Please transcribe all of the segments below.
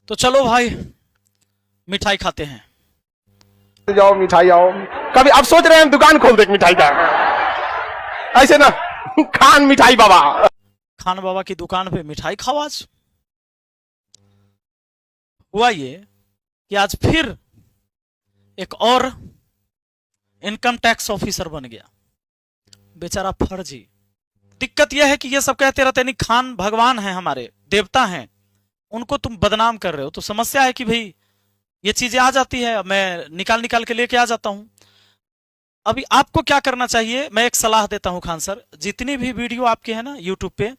तो चलो भाई मिठाई खाते हैं। जाओ मिठाई आओ। कभी आप सोच रहे हैं दुकान खोल दे मिठाई का, ऐसे ना खान मिठाई बाबा। खान बाबा की दुकान पे मिठाई खाओ। आज हुआ ये कि आज फिर एक और इनकम टैक्स ऑफिसर बन गया बेचारा फर्जी। दिक्कत यह है कि ये सब कहते रहते नहीं खान भगवान है, हमारे देवता हैं, उनको तुम बदनाम कर रहे हो। तो समस्या है कि भाई ये चीजें आ जाती है, मैं निकाल निकाल के लेके आ जाता हूं। अभी आपको क्या करना चाहिए, मैं एक सलाह देता हूं खान सर, जितनी भी वीडियो आपके हैं ना यूट्यूब पे,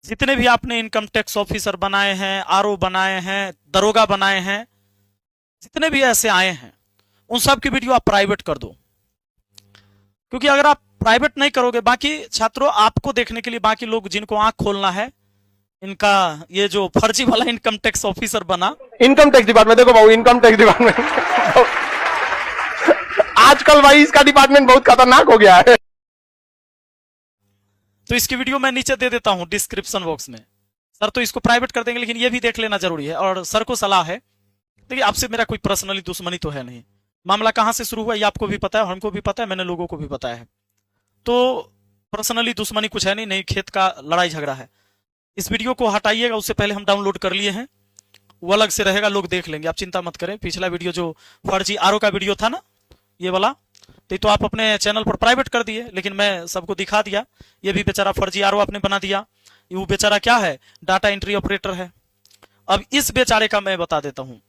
जितने भी आपने इनकम टैक्स ऑफिसर बनाए हैं, आरओ बनाए हैं, दरोगा बनाए हैं, जितने भी ऐसे आए हैं, उन सब की वीडियो आप प्राइवेट कर दो। क्योंकि अगर आप प्राइवेट नहीं करोगे, बाकी छात्रों आपको देखने के लिए बाकी लोग जिनको आंख खोलना है, इनका ये जो फर्जी वाला इनकम टैक्स ऑफिसर बना, इनकम टैक्स डिपार्टमेंट, देखो भाई इनकम टैक्स डिपार्टमेंट आजकल भाई इसका डिपार्टमेंट बहुत खतरनाक हो गया है। तो इसकी वीडियो मैं नीचे दे देता हूं डिस्क्रिप्शन बॉक्स में। सर तो इसको प्राइवेट कर देंगे, लेकिन ये भी देख लेना जरूरी है। और सर को सलाह है, देखिए आपसे मेरा कोई पर्सनली दुश्मनी तो है नहीं, मामला कहां से शुरू हुआ ये आपको भी पता है, हमको भी पता है, मैंने लोगों को भी बताया है। तो पर्सनली दुश्मनी कुछ है नहीं, नहीं खेत का लड़ाई झगड़ा है। इस वीडियो को हटाइएगा, उससे पहले हम डाउनलोड कर लिए हैं, वो अलग से रहेगा, लोग देख लेंगे, आप चिंता मत करें। पिछला वीडियो जो फर्जी आरओ का वीडियो था ना, ये वाला, तो आप अपने चैनल पर प्राइवेट कर दिए, लेकिन मैं सबको दिखा दिया। ये भी बेचारा फर्जी आरओ आपने बना दिया। वो बेचारा क्या है, डाटा एंट्री ऑपरेटर है। अब इस बेचारे का मैं बता देता हूं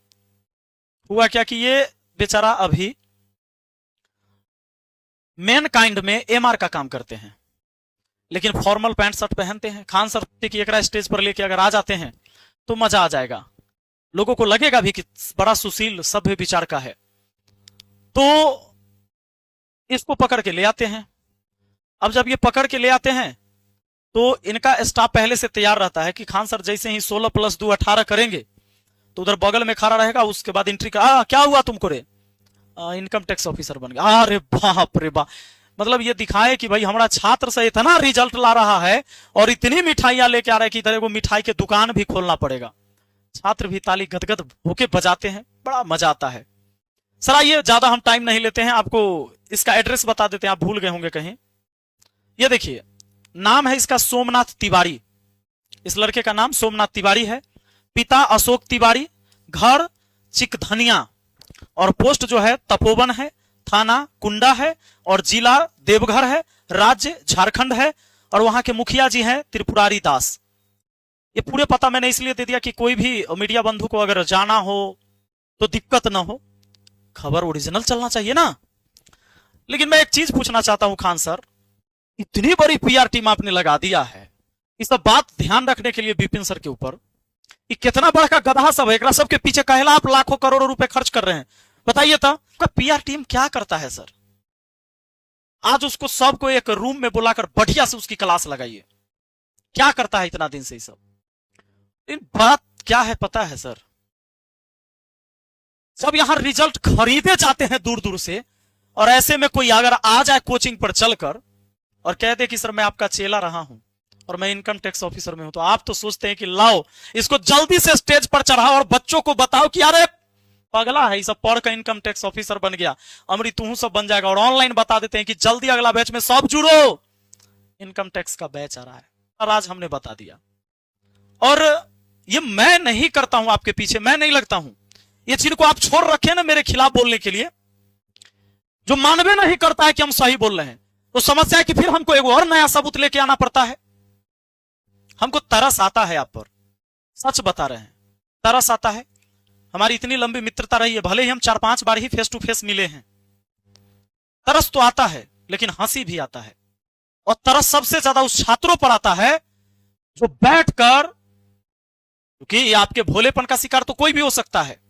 हुआ क्या कि ये बेचारा अभी मैन काइंड में एमआर का काम करते हैं, लेकिन फॉर्मल पैंट शर्ट पहनते हैं। खान सर की एक स्टेज पर लेके अगर आ जाते हैं तो मजा आ जाएगा, लोगों को लगेगा भी कि बड़ा सुशील सभ्य विचार का है। तो इसको पकड़ के ले आते हैं। अब जब ये पकड़ के ले आते हैं तो इनका स्टाफ पहले से तैयार रहता है कि खान सर जैसे ही 16 + 2 18 करेंगे तो उधर बगल में खड़ा रहेगा, उसके बाद एंट्री का क्या हुआ तुमको रे, इनकम टैक्स ऑफिसर बन गया। अरे बाप रे बाप, मतलब ये दिखाए कि भाई हमारा छात्र से इतना रिजल्ट ला रहा है और इतनी मिठाइयां लेके आ रहा है कि इधर को मिठाई की दुकान भी खोलना पड़ेगा। छात्र भी ताली गदगद होके बजाते हैं, बड़ा मजा आता है। सर आइए, ज्यादा हम टाइम नहीं लेते हैं, आपको इसका एड्रेस बता देते हैं, आप भूल गए होंगे कहीं। ये देखिए, नाम है इसका सोमनाथ तिवारी, इस लड़के का नाम सोमनाथ तिवारी है। पिता अशोक तिवारी, घर चिकधनिया, और पोस्ट जो है तपोवन है, थाना कुंडा है, और जिला देवघर है, राज्य झारखंड है, और वहां के मुखिया जी हैं त्रिपुरारी दास। ये पूरे पता मैंने इसलिए दे दिया कि कोई भी मीडिया बंधु को अगर जाना हो तो दिक्कत ना हो, खबर ओरिजिनल चलना चाहिए ना। लेकिन मैं एक चीज पूछना चाहता हूं खान सर, इतनी बड़ी पीआर टीम आपने लगा दिया है, इस सब बात ध्यान रखने के लिए विपिन सर के ऊपर, ये कितना बड़ा का गधा सब है, एक सबके पीछे कहला आप लाखों करोड़ों रुपए खर्च कर रहे हैं। बताइए तो पीआर टीम क्या करता है सर? आज उसको सबको एक रूम में बुलाकर बढ़िया से उसकी क्लास लगाइए, क्या करता है इतना दिन से ये सब। इन बात क्या है पता है सर, जब यहां रिजल्ट खरीदे जाते हैं दूर दूर से, और ऐसे में कोई अगर आ जाए कोचिंग पर चलकर और कह दे कि सर मैं आपका चेला रहा हूं और मैं इनकम टैक्स ऑफिसर में हूं, तो आप तो सोचते हैं कि लाओ इसको जल्दी से स्टेज पर चढ़ाओ और बच्चों को बताओ कि अरे पगला है, सब पढ़ कर इनकम टैक्स ऑफिसर बन गया, अमरी तू सब बन जाएगा। और ऑनलाइन बता देते हैं कि जल्दी अगला बैच में सब जुड़ो, इनकम टैक्स का बैच आ रहा है। और आज हमने बता दिया, और ये मैं नहीं करता हूं, आपके पीछे मैं नहीं लगता हूं। ये जिनको आप छोड़ रखे ना मेरे खिलाफ बोलने के लिए, जो मानवे नहीं करता है कि हम सही बोल रहे हैं, तो समस्या है कि फिर हमको एक और नया सबूत लेके आना पड़ता है। हमको तरस आता है आप पर, सच बता रहे हैं, तरस आता है। हमारी इतनी लंबी मित्रता रही है, भले ही हम 4-5 बार ही फेस टू फेस मिले हैं, तरस तो आता है, लेकिन हंसी भी आता है। और तरस सबसे ज्यादा उस छात्रों पर आता है जो बैठकर, क्योंकि आपके भोलेपन का शिकार तो कोई भी हो सकता है।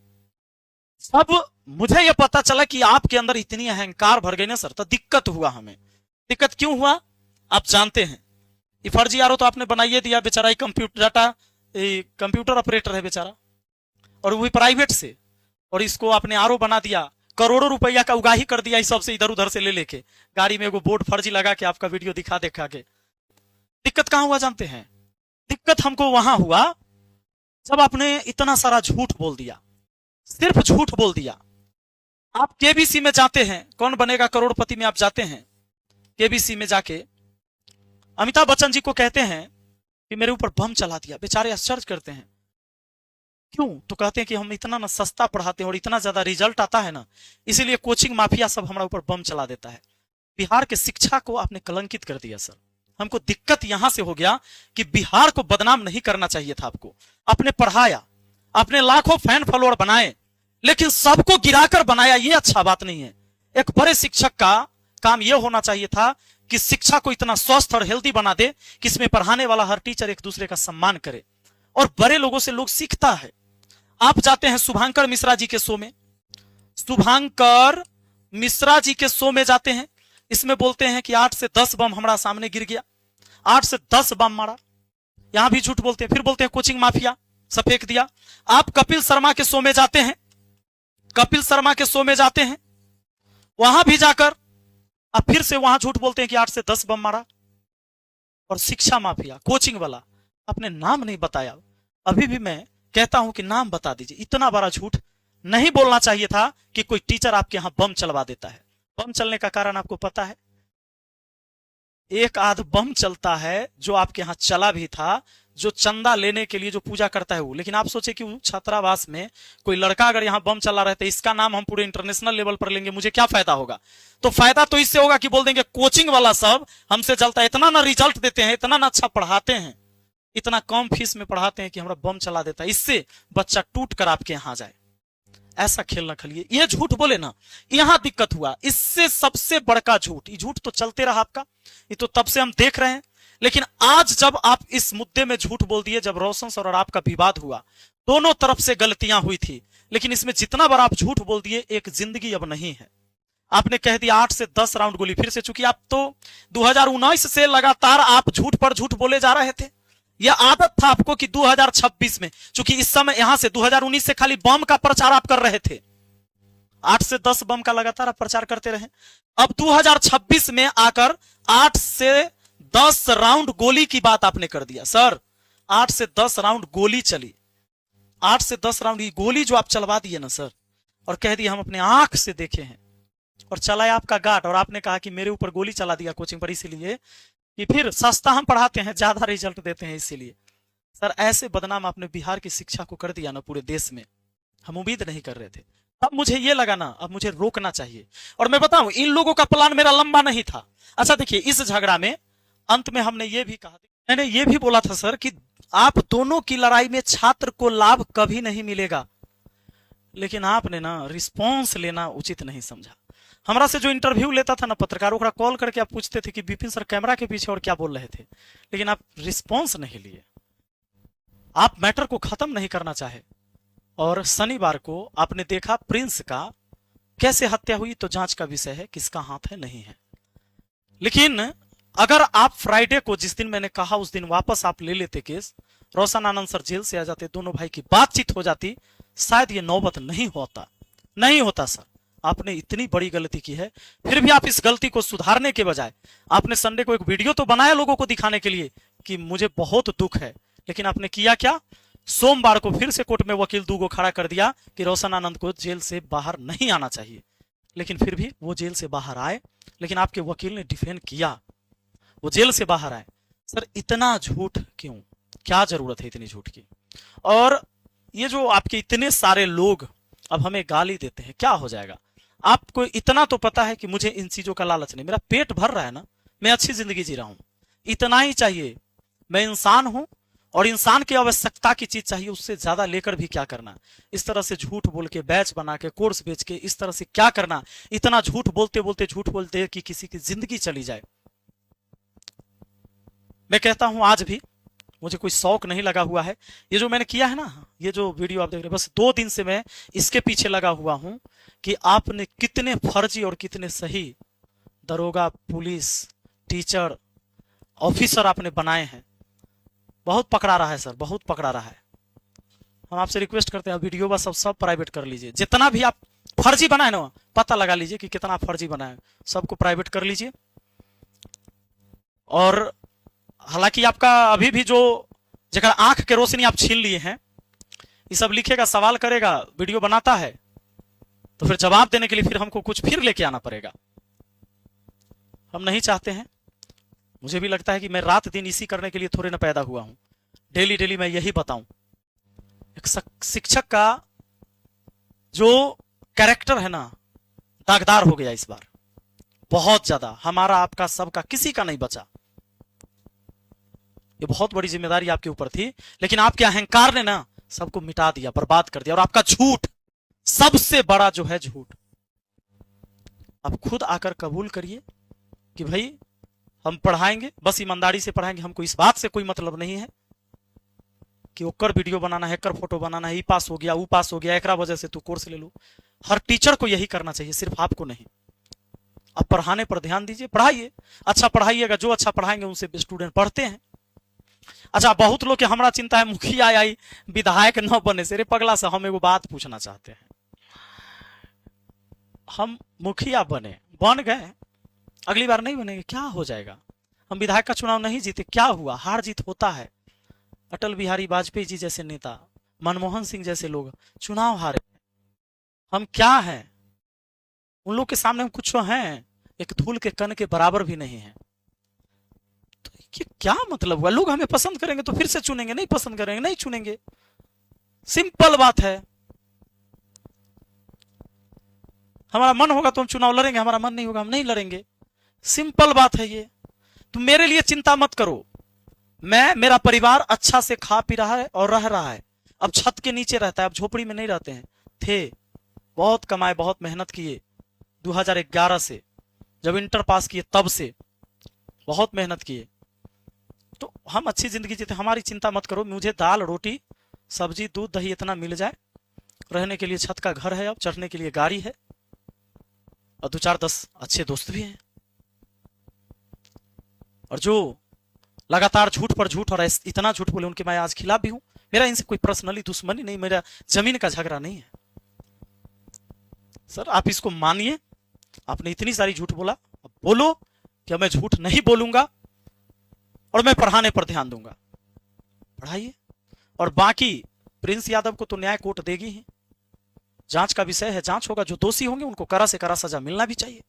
सब मुझे यह पता चला कि आपके अंदर इतनी अहंकार भर गई ना सर, तो दिक्कत हुआ हमें। दिक्कत क्यों हुआ आप जानते हैं, ये फर्जी आरओ तो आपने बनाइए दिया, बेचारा कंप्यूटर ऑपरेटर है बेचारा, और वो भी प्राइवेट से, और इसको आपने आरओ बना दिया, करोड़ों रुपया का उगाही कर दिया इस सबसे इधर उधर से ले लेके, गाड़ी में एगो बोर्ड फर्जी लगा के आपका वीडियो दिखा के। दिक्कत कहां हुआ जानते हैं? दिक्कत हमको वहां हुआ जब आपने इतना सारा झूठ बोल दिया, सिर्फ झूठ बोल दिया, आप केबीसी में जाते हैं, कौन बनेगा करोड़पति में आप जाते हैं, केबीसी में जाके अमिताभ बच्चन जी को कहते हैं कि मेरे ऊपर बम चला दिया। बेचारे आश्चर्य करते हैं, क्यों? तो कहते हैं कि हम इतना ना सस्ता पढ़ाते हैं और इतना ज्यादा रिजल्ट आता है ना, इसीलिए कोचिंग माफिया सब हमारे ऊपर बम चला देता है। बिहार के शिक्षा को आपने कलंकित कर दिया सर। हमको दिक्कत यहां से हो गया कि बिहार को बदनाम नहीं करना चाहिए था आपको। आपने पढ़ाया, आपने लाखों फैन फॉलोअर बनाए, लेकिन सबको गिराकर बनाया, ये अच्छा बात नहीं है। एक बड़े शिक्षक का काम यह होना चाहिए था कि शिक्षा को इतना स्वस्थ और हेल्दी बना दे कि इसमें पढ़ाने वाला हर टीचर एक दूसरे का सम्मान करे, और बड़े लोगों से लोग सीखता है। आप जाते हैं शुभांकर मिश्रा जी के शो में, शुभांकर मिश्रा जी के शो में जाते हैं, इसमें बोलते हैं कि 8 से 10 बम हमारा सामने गिर गया, 8 से 10 बम मारा। यहां भी झूठ बोलते हैं, फिर बोलते हैं कोचिंग माफिया सब फेंक दिया। आप कपिल शर्मा के शो में जाते हैं, कपिल शर्मा के शो में जाते हैं, वहां भी जाकर अब फिर से वहां झूठ बोलते हैं कि 8 से 10 बम मारा। और शिक्षा माफिया, कोचिंग वाला, आपने नाम नहीं बताया। अभी भी मैं कहता हूं कि नाम बता दीजिए। इतना बड़ा झूठ नहीं बोलना चाहिए था कि कोई टीचर आपके यहां बम चलवा देता है। बम चलने का कारण आपको पता है? एक आध बम चलता है जो आपके यहां चला भी था, जो चंदा लेने के लिए जो पूजा करता है वो। लेकिन आप सोचे कि छात्रावास में कोई लड़का अगर यहाँ बम चला रहे थे, इसका नाम हम पूरे इंटरनेशनल लेवल पर लेंगे, मुझे क्या फायदा होगा? तो फायदा तो इससे होगा कि बोल देंगे कोचिंग वाला सब हमसे जलता है, इतना ना रिजल्ट देते हैं, इतना ना अच्छा पढ़ाते हैं, इतना कम फीस में पढ़ाते हैं कि हमारा बम चला देता है, इससे बच्चा टूट कर आपके यहां जाए। ऐसा खेल न खेलिए। ये झूठ बोले ना, यहां दिक्कत हुआ। इससे सबसे बड़का झूठ, ये झूठ तो चलते रहा आपका, ये तो तब से हम देख रहे हैं। लेकिन आज जब आप इस मुद्दे में झूठ बोल दिए, जब रोशन सर और आपका विवाद हुआ, दोनों तरफ से गलतियां हुई थी, लेकिन इसमें जितना बार आप झूठ बोल दिए, एक जिंदगी अब नहीं है। आपने कह दिया 8 से 10 राउंड गोली फिर से, चूंकि आप तो 2019 से लगातार आप झूठ पर झूठ बोले जा रहे थे। यह आदत था आपको कि 2026 में, चूंकि इस समय यहां से 2019 से खाली बम का प्रचार आप कर रहे थे, 8 से 10 बम का लगातार आप प्रचार करते रहे। अब 2026 में आकर 8 से 10 राउंड गोली की बात आपने कर दिया। सर 8 से 10 राउंड गोली चली, 8 से 10 राउंड की गोली जो आप चलवा दिए ना सर, और कह दिया हम अपने आंख से देखे हैं, और चलाया आपका गार्ड, और आपने कहा कि मेरे ऊपर गोली चला दिया कोचिंग पर, इसीलिए कि फिर सस्ता हम पढ़ाते हैं, ज्यादा रिजल्ट देते हैं, इसीलिए। सर ऐसे बदनाम आपने बिहार की शिक्षा को कर दिया ना पूरे देश में, हम उम्मीद नहीं कर रहे थे। अब मुझे ये लगा ना, अब मुझे रोकना चाहिए। और मैं बताऊं, इन लोगों का प्लान मेरा लंबा नहीं था। अच्छा देखिए, इस झगड़ा में अंत में हमने ये भी कहा, मैंने ये भी बोला था सर कि आप दोनों की लड़ाई में छात्र को लाभ कभी नहीं मिलेगा, लेकिन आपने ना रिस्पॉन्स लेना उचित नहीं समझा। हमरा से जो इंटरव्यू लेता था ना पत्रकारों का, कॉल करके आप पूछते थे कि विपिन सर कैमरा के पीछे और क्या बोल रहे थे, लेकिन आप रिस्पॉन्स नहीं लिए, आप मैटर को खत्म नहीं करना चाहे। और शनिवार को आपने देखा प्रिंस का कैसे हत्या हुई, तो जांच का विषय है, किसका हाथ है नहीं है। लेकिन अगर आप फ्राइडे को, जिस दिन मैंने कहा उस दिन वापस आप ले लेते केस, रोशन आनंद सर जेल से आ जाते, दोनों भाई की बातचीत हो जाती, शायद ये नौबत नहीं होता सर। आपने इतनी बड़ी गलती की है, फिर भी आप इस गलती को सुधारने के बजाय आपने संडे को एक वीडियो तो बनाया लोगों को दिखाने के लिए कि मुझे बहुत दुख है, लेकिन आपने किया क्या? सोमवार को फिर से कोर्ट में वकील दूगो खड़ा कर दिया कि रोशन आनंद को जेल से बाहर नहीं आना चाहिए। लेकिन फिर भी वो जेल से बाहर आए, लेकिन आपके वकील ने डिफेंड किया, वो जेल से बाहर आए। सर इतना झूठ क्यों? क्या जरूरत है इतनी झूठ की? और ये जो आपके इतने सारे लोग अब हमें गाली देते हैं, क्या हो जाएगा? आपको इतना तो पता है कि मुझे इन चीजों का लालच नहीं, मेरा पेट भर रहा है ना, मैं अच्छी जिंदगी जी रहा हूं, इतना ही चाहिए। मैं इंसान हूं और इंसान की आवश्यकता की चीज चाहिए, उससे ज्यादा लेकर भी क्या करना? इस तरह से झूठ बोल के, बैच बना के, कोर्स बेच के, इस तरह से क्या करना? इतना झूठ बोलते कि किसी की जिंदगी चली जाए। मैं कहता हूं आज भी मुझे कोई शौक नहीं लगा हुआ है। ये जो मैंने किया है ना, ये जो वीडियो आप देख रहे हैं, बस 2 दिन से मैं इसके पीछे लगा हुआ हूं कि आपने कितने फर्जी और कितने सही दरोगा, पुलिस, टीचर, ऑफिसर आपने बनाए हैं। बहुत पकड़ा रहा है सर, बहुत पकड़ा रहा है। हम आपसे रिक्वेस्ट करते हैं वीडियो बस सब प्राइवेट कर लीजिए, जितना भी आप फर्जी बनाए ना पता लगा लीजिए कि कितना फर्जी बनाए, सबको प्राइवेट कर लीजिए। और हालांकि आपका अभी भी जो जगह आंख के रोशनी आप छीन लिए हैं, ये सब लिखेगा, सवाल करेगा, वीडियो बनाता है, तो फिर जवाब देने के लिए फिर हमको कुछ फिर लेके आना पड़ेगा। हम नहीं चाहते हैं। मुझे भी लगता है कि मैं रात दिन इसी करने के लिए थोड़े ना पैदा हुआ हूं, डेली डेली मैं यही बताऊं। एक शिक्षक का जो कैरेक्टर है ना, दागदार हो गया इस बार बहुत ज्यादा। हमारा, आपका, सबका, किसी का नहीं बचा। ये बहुत बड़ी जिम्मेदारी आपके ऊपर थी, लेकिन आपके अहंकार ने ना सबको मिटा दिया, बर्बाद कर दिया। और आपका झूठ, सबसे बड़ा जो है झूठ, आप खुद आकर कबूल करिए कि भाई हम पढ़ाएंगे, बस ईमानदारी से पढ़ाएंगे। हमको इस बात से कोई मतलब नहीं है कि ओकर वीडियो बनाना है, कर फोटो बनाना है, ई पास हो गया, वो पास हो गया, एक वजह से तू कोर्स ले लो। हर टीचर को यही करना चाहिए, सिर्फ आपको नहीं। आप पढ़ाने पर ध्यान दीजिए, पढ़ाइए, अच्छा पढ़ाइएगा। जो अच्छा पढ़ाएंगे उनसे स्टूडेंट पढ़ते हैं। अच्छा, बहुत लोग के हमारा चिंता है मुखिया आई विधायक न बने से। रे पगला से हम एगो बात पूछना चाहते हैं। हम मुखिया बन गए, अगली बार नहीं बनेंगे, क्या हो जाएगा? हम विधायक का चुनाव नहीं जीते, क्या हुआ? हार जीत होता है। अटल बिहारी वाजपेयी जी जैसे नेता, मनमोहन सिंह जैसे लोग चुनाव हारे। हम क्या हैं? उन लोग के सामने हम कुछ हैं, एक धूल के कण के बराबर भी नहीं है। तो ये क्या मतलब हुआ? लोग हमें पसंद करेंगे तो फिर से चुनेंगे, नहीं पसंद करेंगे नहीं चुनेंगे। सिंपल बात है। हमारा मन होगा तो हम चुनाव लड़ेंगे, हमारा मन नहीं होगा हम नहीं लड़ेंगे। सिंपल बात है ये। तुम मेरे लिए चिंता मत करो। मेरा परिवार अच्छा से खा पी रहा है और रह रहा है। अब छत के नीचे रहता है, अब झोपड़ी में नहीं रहते हैं। थे, बहुत कमाए, बहुत मेहनत किए। 2011 से जब इंटर पास किए तब से बहुत मेहनत किए। तो हम अच्छी जिंदगी जीते, हमारी चिंता मत करो। मुझे दाल रोटी सब्जी दूध दही इतना मिल जाए, रहने के लिए छत का घर है, अब चढ़ने के लिए गाड़ी है, और 2-4-10 अच्छे दोस्त भी हैं। और जो लगातार झूठ पर झूठ और इतना झूठ बोले उनके मैं आज खिलाफ भी हूं। मेरा इनसे कोई पर्सनली दुश्मनी नहीं, मेरा जमीन का झगड़ा नहीं है। सर आप इसको मानिए, आपने इतनी सारी झूठ बोला, अब बोलो कि मैं झूठ नहीं बोलूंगा और मैं पढ़ाने पर ध्यान दूंगा। पढ़ाइए। और बाकी प्रिंस यादव को तो न्याय कोर्ट देगी ही। जांच का विषय है, जांच होगा, जो दोषी होंगे उनको कड़ा से कड़ा सजा मिलना भी चाहिए।